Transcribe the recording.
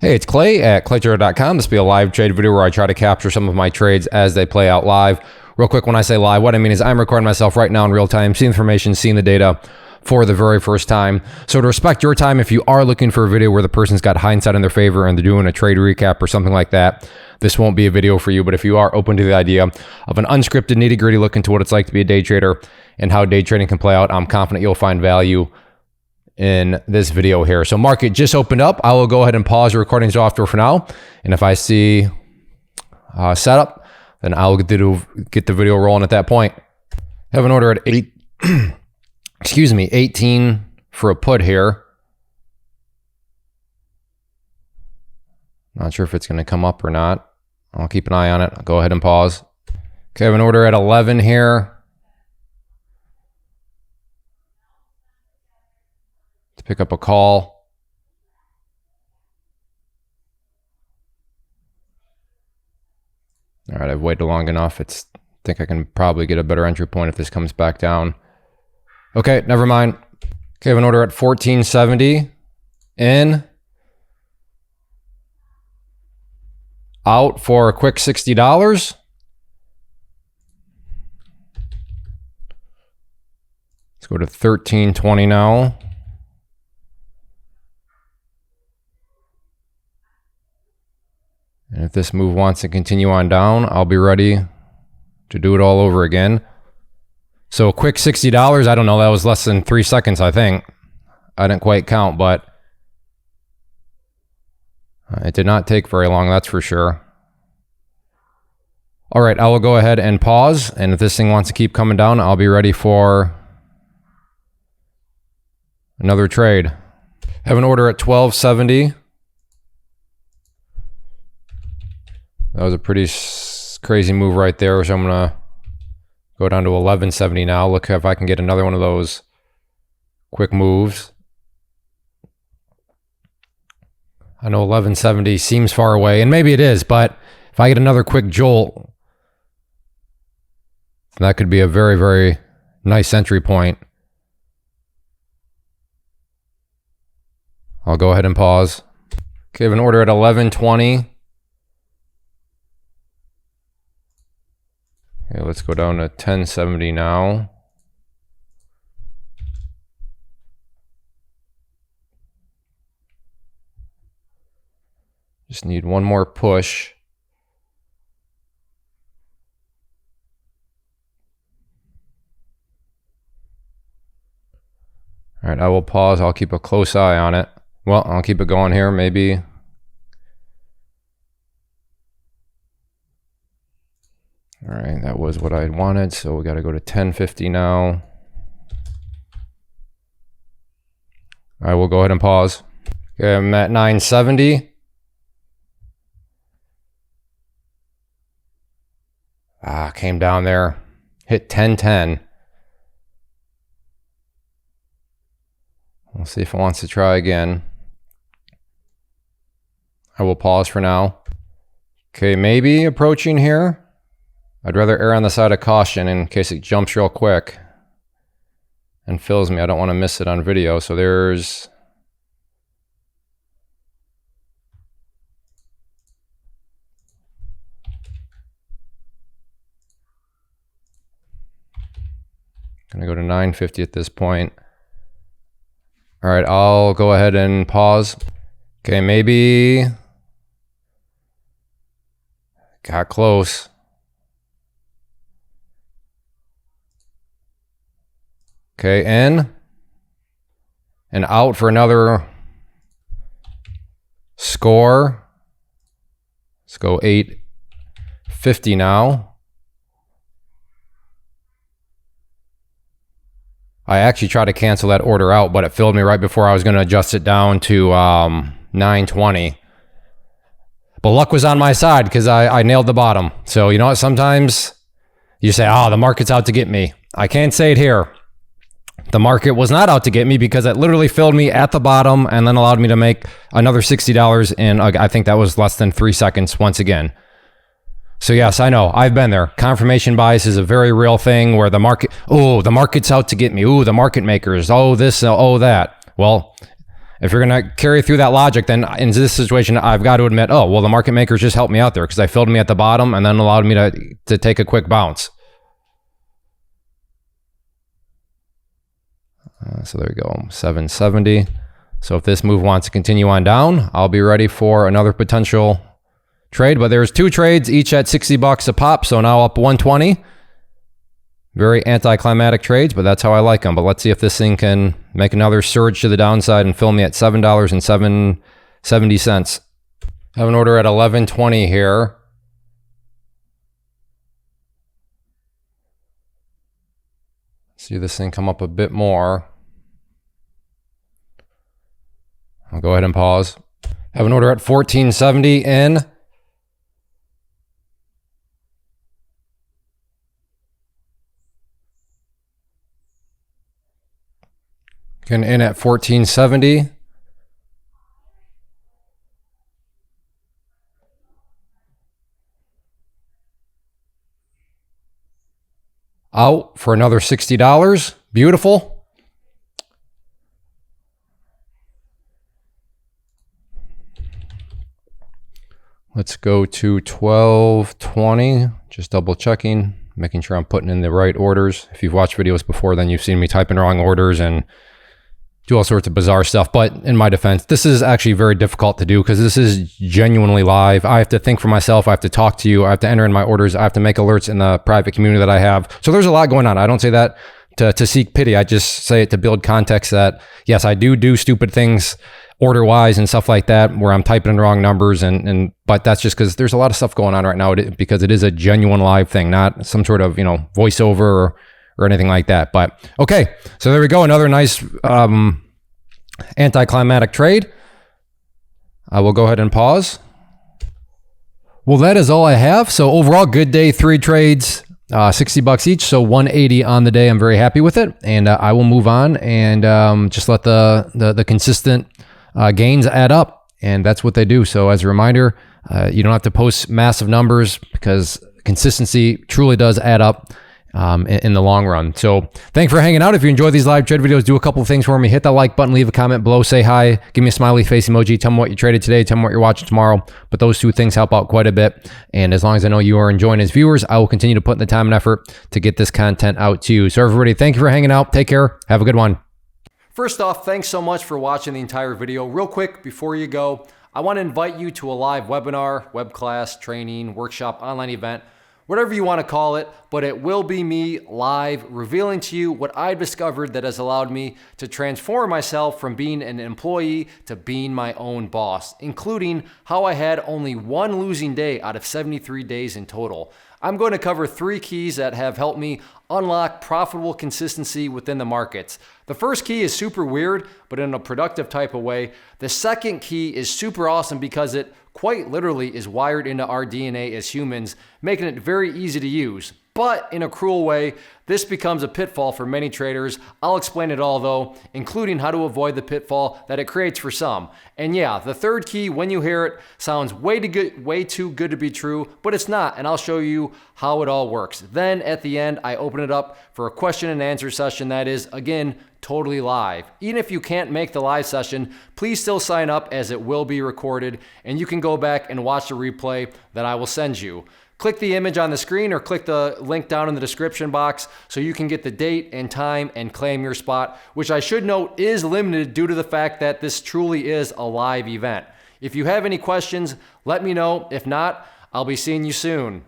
Hey, it's Clay at claytrader.com. This will be a live trade video where I try to capture some of my trades as they play out live. Real quick, when I say live, what I mean is I'm recording myself right now in real time, seeing information, seeing the data for the very first time. So to respect your time, if you are looking for a video where the person's got hindsight in their favor and they're doing a trade recap or something like that, this won't be a video for you. But if you are open to the idea of an unscripted, nitty-gritty look into what it's like to be a day trader and how day trading can play out, I'm confident you'll find value in this video here. So market just opened up. I will go ahead and pause the recording software for now. And if I see setup, then I'll get the video rolling at that point. Have an order at 18 for a put here. Not sure if it's going to come up or not. I'll keep an eye on it. I'll go ahead and pause. Okay, I have an order at 11 here. To pick up a call. All right, I've waited long enough. I think I can probably get a better entry point if this comes back down. Okay, never mind. Okay, I have an order at 1470 in. Out for a quick $60. Let's go to 1320 now. And if this move wants to continue on down, I'll be ready to do it all over again. So a quick $60, I don't know, that was less than 3 seconds, I think. I didn't quite count, but it did not take very long, that's for sure. All right, I will go ahead and pause. And if this thing wants to keep coming down, I'll be ready for another trade. Have an order at 1270. That was a pretty crazy move right there. So I'm going to go down to 1170 now. Look if I can get another one of those quick moves. I know 1170 seems far away, and maybe it is, but if I get another quick jolt, that could be a very, very nice entry point. I'll go ahead and pause. Okay, I have an order at 1120. Okay, let's go down to 1070 now. Just need one more push. All right, I will pause. I'll keep a close eye on it. Well, I'll keep it going here, maybe. All right, that was what I wanted, so we got to go to 1050 now. I will go ahead and pause. Okay, I'm at 970. Came down there, hit 1010. We'll see if it wants to try again. I will pause for now. Okay, maybe approaching here. I'd rather err on the side of caution in case it jumps real quick and fills me. I don't want to miss it on video. So there's gonna go to 950 at this point. All right, I'll go ahead and pause. Okay, maybe got close. Okay, in and out for another score. Let's go 850 now. I actually tried to cancel that order out, but it filled me right before I was going to adjust it down to 920. But luck was on my side because I nailed the bottom. So you know what? Sometimes you say, oh, the market's out to get me. I can't say it here. The market was not out to get me because it literally filled me at the bottom and then allowed me to make another $60 in, I think that was less than 3 seconds once again. So yes, I know, I've been there. Confirmation bias is a very real thing where the market's out to get me. Ooh, the market makers, oh this, oh that. Well, if you're going to carry through that logic, then in this situation, I've got to admit, oh, well, the market makers just helped me out there because they filled me at the bottom and then allowed me to take a quick bounce. So there we go, 770. So if this move wants to continue on down, I'll be ready for another potential trade. But there's 2 trades, each at 60 bucks a pop. So now up 120. Very anticlimactic trades, but that's how I like them. But let's see if this thing can make another surge to the downside and fill me at $7.70. I have an order at 1120 here. See this thing come up a bit more. I'll go ahead and pause. Have an order at 1470 in. Again, in at 1470. Out for another $60. Beautiful. Let's go to 1220. Just double checking, making sure I'm putting in the right orders. If you've watched videos before, then you've seen me type in wrong orders and do all sorts of bizarre stuff. But in my defense, this is actually very difficult to do because this is genuinely live. I have to think for myself. I have to talk to you. I have to enter in my orders. I have to make alerts in the private community that I have. So there's a lot going on. I don't say that to seek pity. I just say it to build context that, yes, I do stupid things order wise and stuff like that where I'm typing in the wrong numbers. But that's just because there's a lot of stuff going on right now because it is a genuine live thing, not some sort of, voiceover or anything like that. But okay, so there we go. Another nice anticlimactic trade. I will go ahead and pause. Well, that is all I have. So overall, good day, 3 trades, 60 bucks each. So 180 on the day. I'm very happy with it. And I will move on and just let the consistent gains add up. And that's what they do. So as a reminder, you don't have to post massive numbers because consistency truly does add up in the long run. So thanks for hanging out. If you enjoy these live trade videos, do a couple of things for me. Hit that like button, leave a comment below, say hi, give me a smiley face emoji, tell me what you traded today, tell me what you're watching tomorrow. But those 2 things help out quite a bit. And as long as I know you are enjoying as viewers, I will continue to put in the time and effort to get this content out to you. So everybody, thank you for hanging out. Take care. Have a good one. First off, thanks so much for watching the entire video. Real quick, before you go, I want to invite you to a live webinar, web class, training, workshop, online event, whatever you want to call it, but it will be me live revealing to you what I've discovered that has allowed me to transform myself from being an employee to being my own boss, including how I had only 1 losing day out of 73 days in total. I'm going to cover 3 keys that have helped me unlock profitable consistency within the markets. The first key is super weird, but in a productive type of way. The second key is super awesome because it quite literally is wired into our DNA as humans, making it very easy to use. But in a cruel way, this becomes a pitfall for many traders. I'll explain it all though, including how to avoid the pitfall that it creates for some. And yeah, the third key, when you hear it, sounds way too good to be true, but it's not, and I'll show you how it all works. Then at the end, I open it up for a question and answer session that is, again, totally live. Even if you can't make the live session, please still sign up as it will be recorded, and you can go back and watch the replay that I will send you. Click the image on the screen or click the link down in the description box so you can get the date and time and claim your spot, which I should note is limited due to the fact that this truly is a live event. If you have any questions, let me know. If not, I'll be seeing you soon.